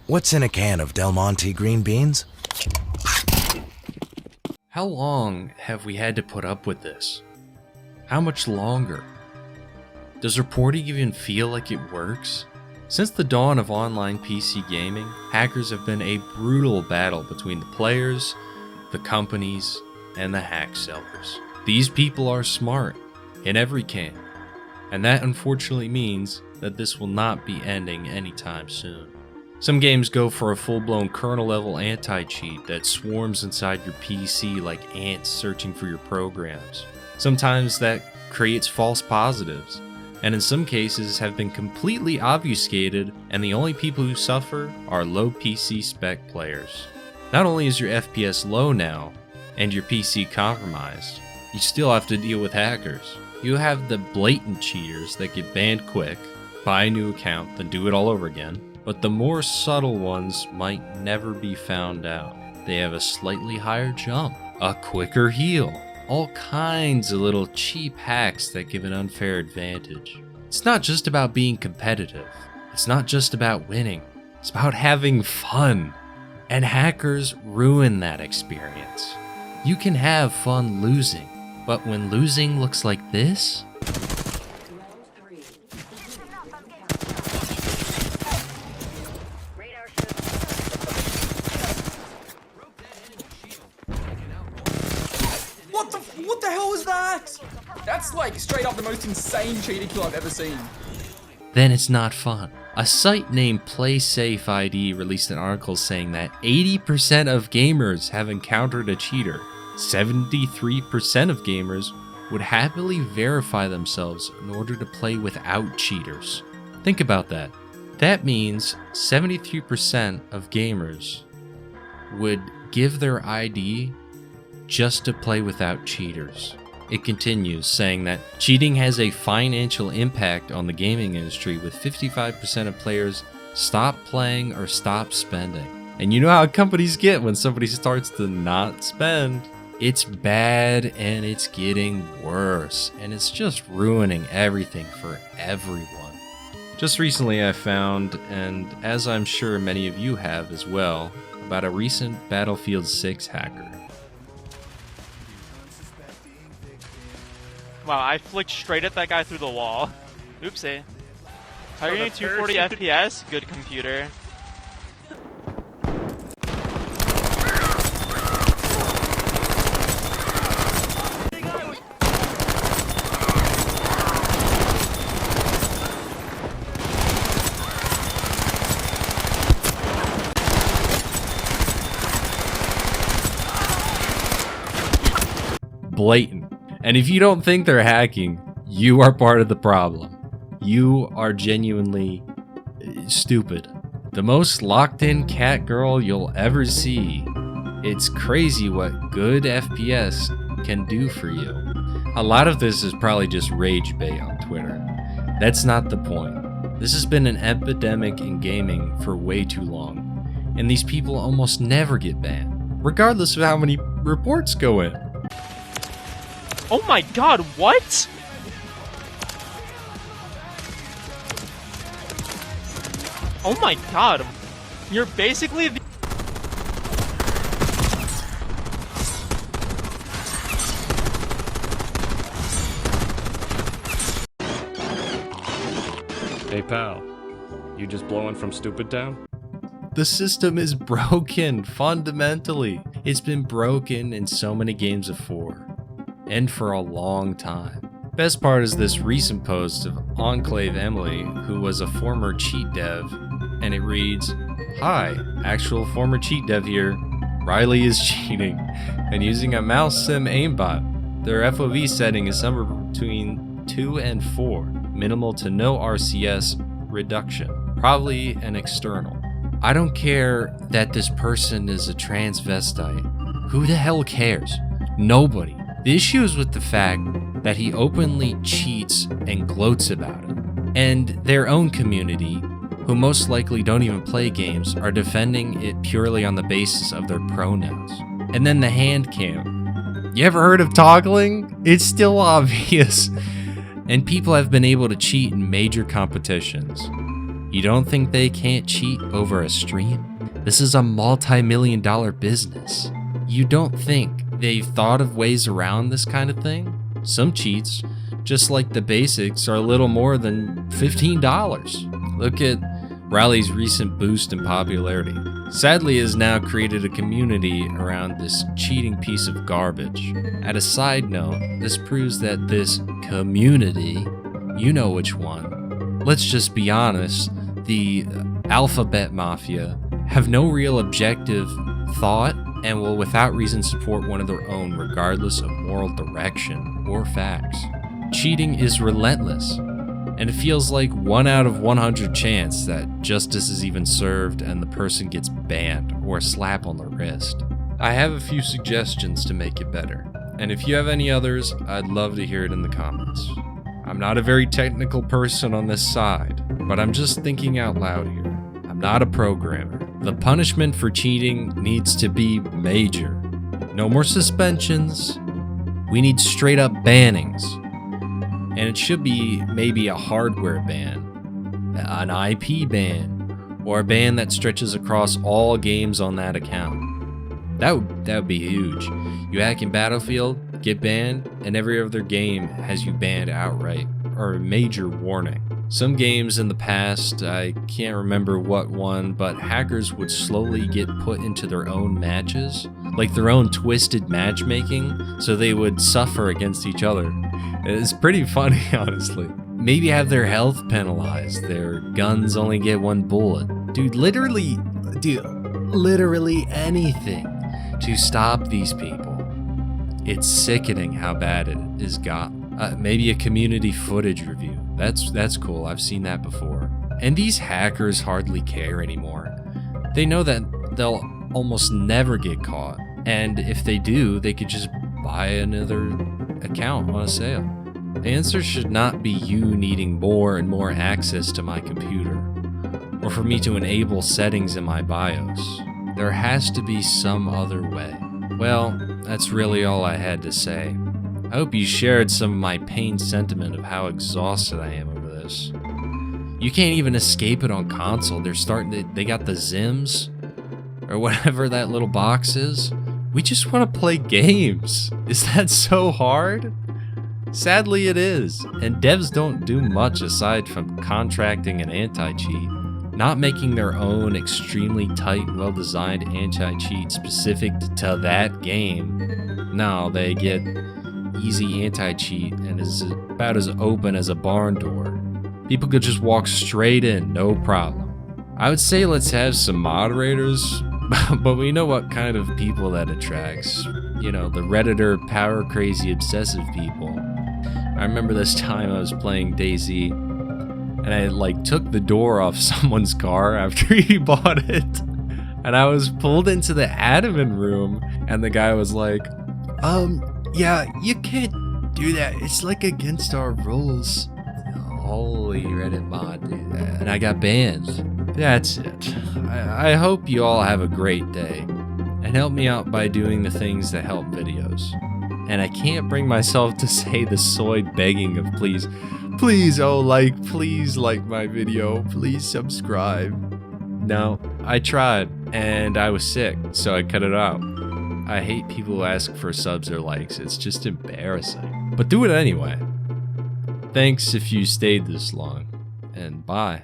What's in a can of Del Monte green beans? How long have we had to put up with this? How much longer? Does reporting even feel like it works? Since the dawn of online PC gaming, hackers have been a brutal battle between the players, the companies, and the hack sellers. These people are smart, in every can, and that unfortunately means that this will not be ending anytime soon. Some games go for a full-blown kernel-level anti-cheat that swarms inside your PC like ants searching for your programs. Sometimes that creates false positives, and in some cases have been completely obfuscated, and the only people who suffer are low PC spec players. Not only is your FPS low now, and your PC compromised, you still have to deal with hackers. You have the blatant cheaters that get banned quick, buy a new account, then do it all over again. But the more subtle ones might never be found out. They have a slightly higher jump, a quicker heal, all kinds of little cheap hacks that give an unfair advantage. It's not just about being competitive. It's not just about winning. It's about having fun. And hackers ruin that experience. You can have fun losing, but when losing looks like this, What the hell was that? That's like straight up the most insane cheater kill I've ever seen. then it's not fun. A site named PlaySafeID released an article saying that 80% of gamers have encountered a cheater. 73% of gamers would happily verify themselves in order to play without cheaters. Think about that. That means 73% of gamers would give their ID just to play without cheaters. It continues, saying that cheating has a financial impact on the gaming industry, with 55% of players stop playing or stop spending. And you know how companies get when somebody starts to not spend. It's bad, and it's getting worse, and it's just ruining everything for everyone. Just recently I found, and as I'm sure many of you have as well, about a recent Battlefield 6 hacker. Wow, I flicked straight at that guy through the wall. Oopsie. Targeting 240 FPS? Good computer. Blatant. And if you don't think they're hacking, you are part of the problem. You are genuinely stupid. The most locked in cat girl you'll ever see. It's crazy what good FPS can do for you. A lot of this is probably just rage bait on Twitter. That's not the point. This has been an epidemic in gaming for way too long, and these people almost never get banned, regardless of how many reports go in. Oh my god, what? Oh my god. You're basically the— Hey pal, you just blowing from Stupid Town? The system is broken, fundamentally. It's been broken in so many games before, and for a long time. Best part is this recent post of Enclave Emily, who was a former cheat dev, and it reads, "Hi, actual former cheat dev here. Riley is cheating and using a mouse sim aimbot. Their FOV setting is somewhere between 2 and 4, minimal to no RCS reduction, probably an external. I don't care that this person is a transvestite. Who the hell cares? Nobody. The issue is with the fact that he openly cheats and gloats about it. And their own community, who most likely don't even play games, are defending it purely on the basis of their pronouns. And then the hand cam. You ever heard of toggling? It's still obvious. And people have been able to cheat in major competitions. You don't think they can't cheat over a stream? This is a multi-million-dollar business. You don't think they've thought of ways around this kind of thing? Some cheats, just like the basics, are a little more than $15. Look at Rally's recent boost in popularity. Sadly, it has now created a community around this cheating piece of garbage. At a side note, this proves that this community, you know which one, let's just be honest, the Alphabet Mafia, have no real objective thought and will without reason support one of their own regardless of moral direction or facts. Cheating is relentless, and it feels like 1 out of 100 chance that justice is even served and the person gets banned or a slap on the wrist. I have a few suggestions to make it better, and if you have any others, I'd love to hear it in the comments. I'm not a very technical person on this side, but I'm just thinking out loud here. I'm not a programmer. The punishment for cheating needs to be major. No more suspensions. We need straight up bannings. And it should be maybe a hardware ban, an IP ban, or a ban that stretches across all games on that account. That would be huge. You hack in Battlefield, get banned, and every other game has you banned outright, or a major warning. Some games in the past, I can't remember what one, but hackers would slowly get put into their own matches, like their own twisted matchmaking, so they would suffer against each other. It's pretty funny, honestly. Maybe have their health penalized, their guns only get 1 bullet. Dude, literally anything to stop these people. It's sickening how bad it is gotten. Maybe a community footage review. That's cool, I've seen that before. And these hackers hardly care anymore. They know that they'll almost never get caught. And if they do, they could just buy another account on a sale. The answer should not be you needing more and more access to my computer, or for me to enable settings in my BIOS. There has to be some other way. Well, that's really all I had to say. I hope you shared some of my pained sentiment of how exhausted I am over this. You can't even escape it on console. They got the Zims, or whatever that little box is. We just want to play games. Is that so hard? Sadly it is, and devs don't do much aside from contracting an anti-cheat, not making their own extremely tight, well-designed anti-cheat specific to that game. No, they get easy anti-cheat and is about as open as a barn door. People could just walk straight in, no problem. I would say let's have some moderators, but we know what kind of people that attracts. You know, the Redditor, power-crazy, obsessive people. I remember this time I was playing DayZ, and I took the door off someone's car after he bought it. And I was pulled into the admin room, and the guy was like, yeah, you can't do that. It's against our rules. Holy Reddit mod, dude. And I got banned. That's it. I hope you all have a great day, and help me out by doing the things that help videos. And I can't bring myself to say the soy begging of please, please like my video, please subscribe. No, I tried, and I was sick, so I cut it out. I hate people who ask for subs or likes, it's just embarrassing. But do it anyway. Thanks if you stayed this long, and bye.